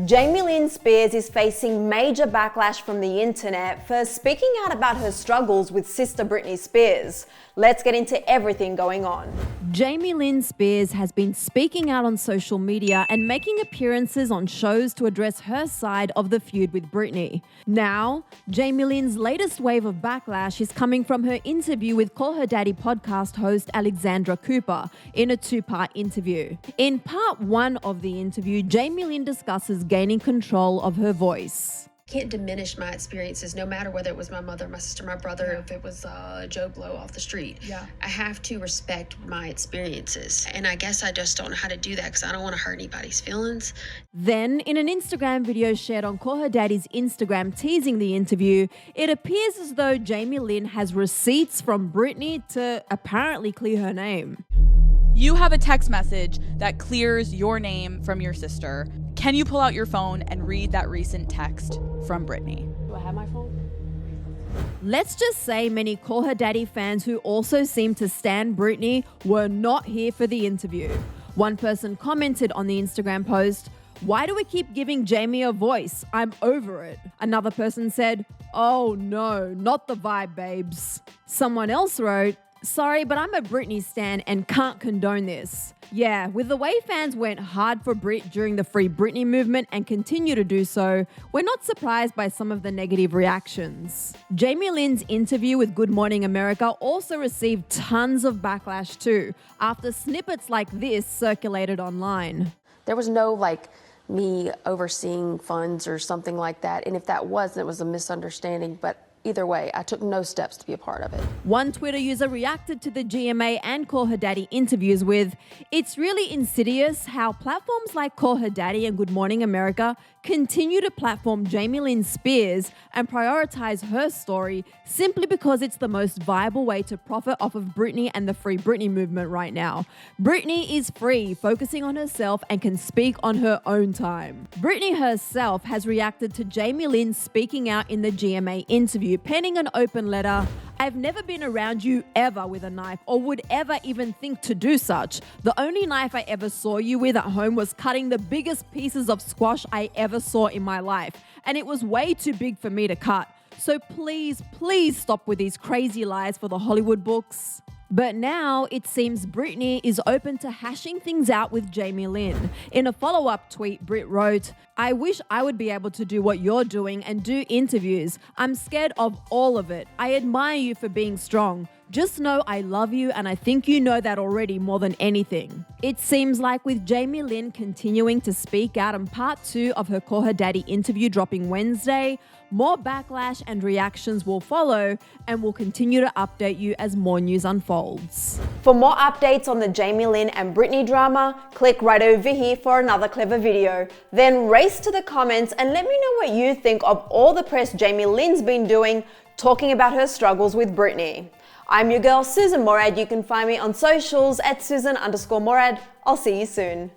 Jamie Lynn Spears is facing major backlash from the internet for speaking out about her struggles with sister Britney Spears. Let's get into everything going on. Jamie Lynn Spears has been speaking out on social media and making appearances on shows to address her side of the feud with Britney. Now, Jamie Lynn's latest wave of backlash is coming from her interview with Call Her Daddy podcast host Alexandra Cooper in a two-part interview. In part one of the interview, Jamie Lynn discusses gaining control of her voice. Can't diminish my experiences, no matter whether it was my mother, my sister, my brother, if it was Joe Blow off the street. I have to respect my experiences. And I guess I just don't know how to do that because I don't want to hurt anybody's feelings. Then, in an Instagram video shared on Call Her Daddy's Instagram teasing the interview, it appears as though Jamie Lynn has receipts from Britney to apparently clear her name. You have a text message that clears your name from your sister. Can you pull out your phone and read that recent text from Britney? Do I have my phone? Let's just say many Call Her Daddy fans who also seem to stan Britney were not here for the interview. One person commented on the Instagram post, "Why do we keep giving Jamie a voice? I'm over it." Another person said, "Oh no, not the vibe, babes." Someone else wrote, "Sorry, but I'm a Britney stan and can't condone this." Yeah, with the way fans went hard for Brit during the Free Britney movement and continue to do so, we're not surprised by some of the negative reactions. Jamie Lynn's interview with Good Morning America also received tons of backlash too, after snippets like this circulated online. There was no me overseeing funds or something like that. And if that was, it was a misunderstanding. But either way, I took no steps to be a part of it. One Twitter user reacted to the GMA and Call Her Daddy interviews with, "It's really insidious how platforms like Call Her Daddy and Good Morning America continue to platform Jamie Lynn Spears and prioritize her story simply because it's the most viable way to profit off of Britney and the Free Britney movement right now. Britney is free, focusing on herself and can speak on her own time." Britney herself has reacted to Jamie Lynn speaking out in the GMA interview, penning an open letter. "I've never been around you ever with a knife or would ever even think to do such. The only knife I ever saw you with at home was cutting the biggest pieces of squash I ever saw in my life, and it was way too big for me to cut. So please, please stop with these crazy lies for the Hollywood books." But now it seems Britney is open to hashing things out with Jamie Lynn. In a follow-up tweet, Brit wrote, "I wish I would be able to do what you're doing and do interviews. I'm scared of all of it. I admire you for being strong. Just know I love you and I think you know that already more than anything." It seems like with Jamie Lynn continuing to speak out in part two of her Call Her Daddy interview dropping Wednesday, more backlash and reactions will follow, and we'll continue to update you as more news unfolds. For more updates on the Jamie Lynn and Britney drama, click right over here for another clever video. Then race to the comments and let me know what you think of all the press Jamie Lynn's been doing, talking about her struggles with Britney. I'm your girl, Susan Morad. You can find me on socials at Susan_Morad. I'll see you soon.